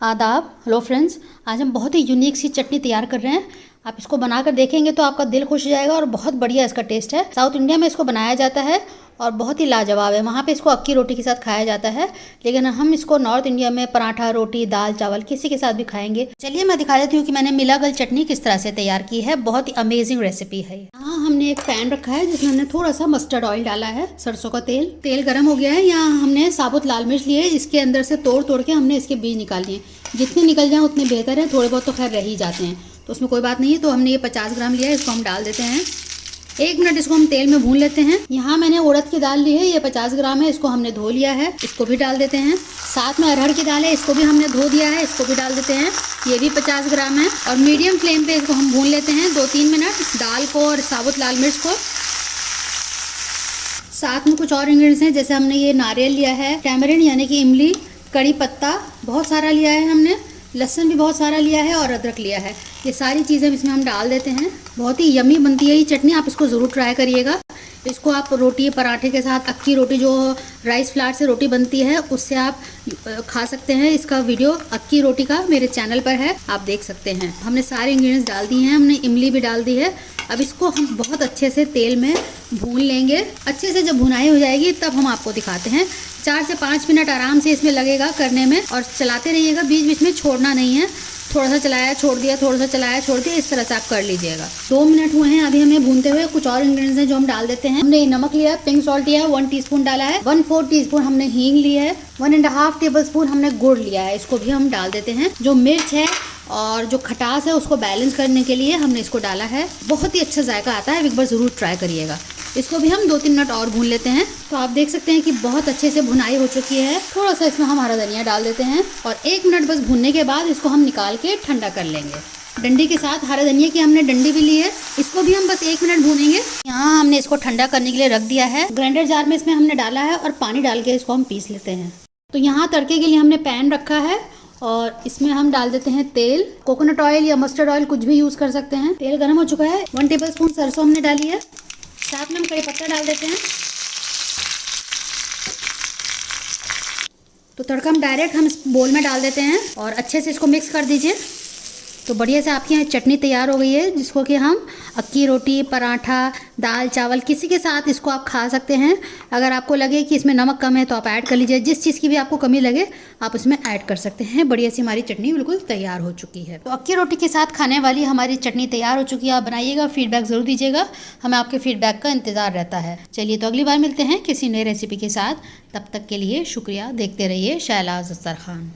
आदाब। Hello friends, आज हम बहुत ही यूनिक सी चटनी तैयार कर रहे हैं। आप इसको बनाकर देखेंगे तो आपका दिल खुश हो जाएगा और बहुत बढ़िया इसका टेस्ट है। साउथ इंडिया में इसको बनाया जाता है और बहुत ही लाजवाब है। वहाँ पे इसको अक्की रोटी के साथ खाया जाता है, लेकिन हम इसको नॉर्थ इंडिया में पराठा, रोटी, दाल, चावल किसी के साथ भी खाएंगे। चलिए मैं दिखा देती हूँ कि मैंने मिलागल चटनी किस तरह से तैयार की है। बहुत ही अमेजिंग रेसिपी है। यहाँ हमने एक पैन रखा है जिसमें हमने थोड़ा सा मस्टर्ड ऑयल डाला है, सरसों का तेल गर्म हो गया है। यहाँ हमने साबुत लाल मिर्च लिए, इसके अंदर से तोड़ के हमने इसके बीज निकाल लिए। जितने निकल जाएं उतने बेहतर है, थोड़े बहुत तो खैर रह ही जाते हैं तो उसमें कोई बात नहीं है। तो हमने ये 50 ग्राम लिया है, इसको हम डाल देते हैं। 1 मिनट इसको हम तेल में भून लेते हैं। यहाँ मैंने उड़द की दाल ली है, ये 50 ग्राम है, इसको हमने धो लिया है, इसको भी डाल देते हैं। साथ में अरहर की दाल है, इसको भी हमने धो दिया है, इसको भी डाल देते हैं, ये भी 50 ग्राम है। और मीडियम फ्लेम पे इसको हम भून लेते हैं 2-3 मिनट, दाल को और साबुत लाल मिर्च को। साथ में कुछ और इंग्रेडिएंट्स हैं, जैसे हमने ये नारियल लिया है, टैमरिंड यानी कि इमली, कड़ी पत्ता बहुत सारा लिया है हमने, लहसुन भी बहुत सारा लिया है और अदरक लिया है। ये सारी चीज़ें इसमें हम डाल देते हैं। बहुत ही यम्मी बनती है ये चटनी, आप इसको ज़रूर ट्राई करिएगा। इसको आप रोटी पराठे के साथ, अक्की रोटी जो राइस फ्लावर से रोटी बनती है उससे आप खा सकते हैं। इसका वीडियो अक्की रोटी का मेरे चैनल पर है, आप देख सकते हैं। हमने सारे इंग्रेडिएंट्स डाल दिए हैं, हमने इमली भी डाल दी है। अब इसको हम बहुत अच्छे से तेल में भून लेंगे। अच्छे से जब भुनाई हो जाएगी तब हम आपको दिखाते हैं। 4 से 5 मिनट आराम से इसमें लगेगा करने में, और चलाते रहिएगा, बीच बीच में छोड़ना नहीं है। थोड़ा सा चलाया छोड़ दिया, थोड़ा सा चलाया छोड़ दिया, इस तरह से आप कर लीजिएगा। 2 मिनट हुए हैं अभी हमें भूनते हुए। कुछ और इंग्रेडिएंट्स हैं जो हम डाल देते हैं। हमने नमक लिया, पिंक सॉल्ट लिया है, 1 टीस्पून डाला है। 1/4 टीस्पून हमने हींग लिया है। 1.5 टेबलस्पून हमने गुड़ लिया है, इसको भी हम डाल देते हैं। जो मिर्च है और जो खटास है उसको बैलेंस करने के लिए हमने इसको डाला है। बहुत ही अच्छा जायका आता है, एक बार ज़रूर ट्राई करिएगा। इसको भी हम 2-3 मिनट और भून लेते हैं। तो आप देख सकते हैं कि बहुत अच्छे से भुनाई हो चुकी है। थोड़ा सा इसमें हम हरा धनिया डाल देते हैं और 1 मिनट बस भूनने के बाद इसको हम निकाल के ठंडा कर लेंगे। डंडी के साथ हरा धनिया की हमने डंडी भी ली है, इसको भी हम बस 1 मिनट भूनेंगे। यहाँ हमने इसको ठंडा करने के लिए रख दिया है। ग्राइंडर जार में इसमें हमने डाला है और पानी डाल के इसको हम पीस लेते हैं। तो यहाँ तड़के के लिए हमने पैन रखा है और इसमें हम डाल देते हैं तेल। कोकोनट ऑयल या मस्टर्ड ऑयल कुछ भी यूज़ कर सकते हैं। तेल गर्म हो चुका है। 1 टेबलस्पून सरसों हमने डाली है, साथ में हम कड़ी पत्ता डाल देते हैं। तो तड़का हम डायरेक्ट इस बोल में डाल देते हैं और अच्छे से इसको मिक्स कर दीजिए। तो बढ़िया से आपके यहाँ चटनी तैयार हो गई है, जिसको कि हम अक्की रोटी, पराठा, दाल, चावल किसी के साथ इसको आप खा सकते हैं। अगर आपको लगे कि इसमें नमक कम है तो आप ऐड कर लीजिए। जिस चीज़ की भी आपको कमी लगे आप उसमें ऐड कर सकते हैं। बढ़िया सी हमारी चटनी बिल्कुल तैयार हो चुकी है। तो अक्की रोटी के साथ खाने वाली हमारी चटनी तैयार हो चुकी है। आप बनाइएगा, फीडबैक ज़रूर दीजिएगा, हमें आपके फीडबैक का इंतज़ार रहता है। चलिए तो अगली बार मिलते हैं किसी नई रेसिपी के साथ। तब तक के लिए शुक्रिया। देखते रहिए शहलाज अख्तर खान।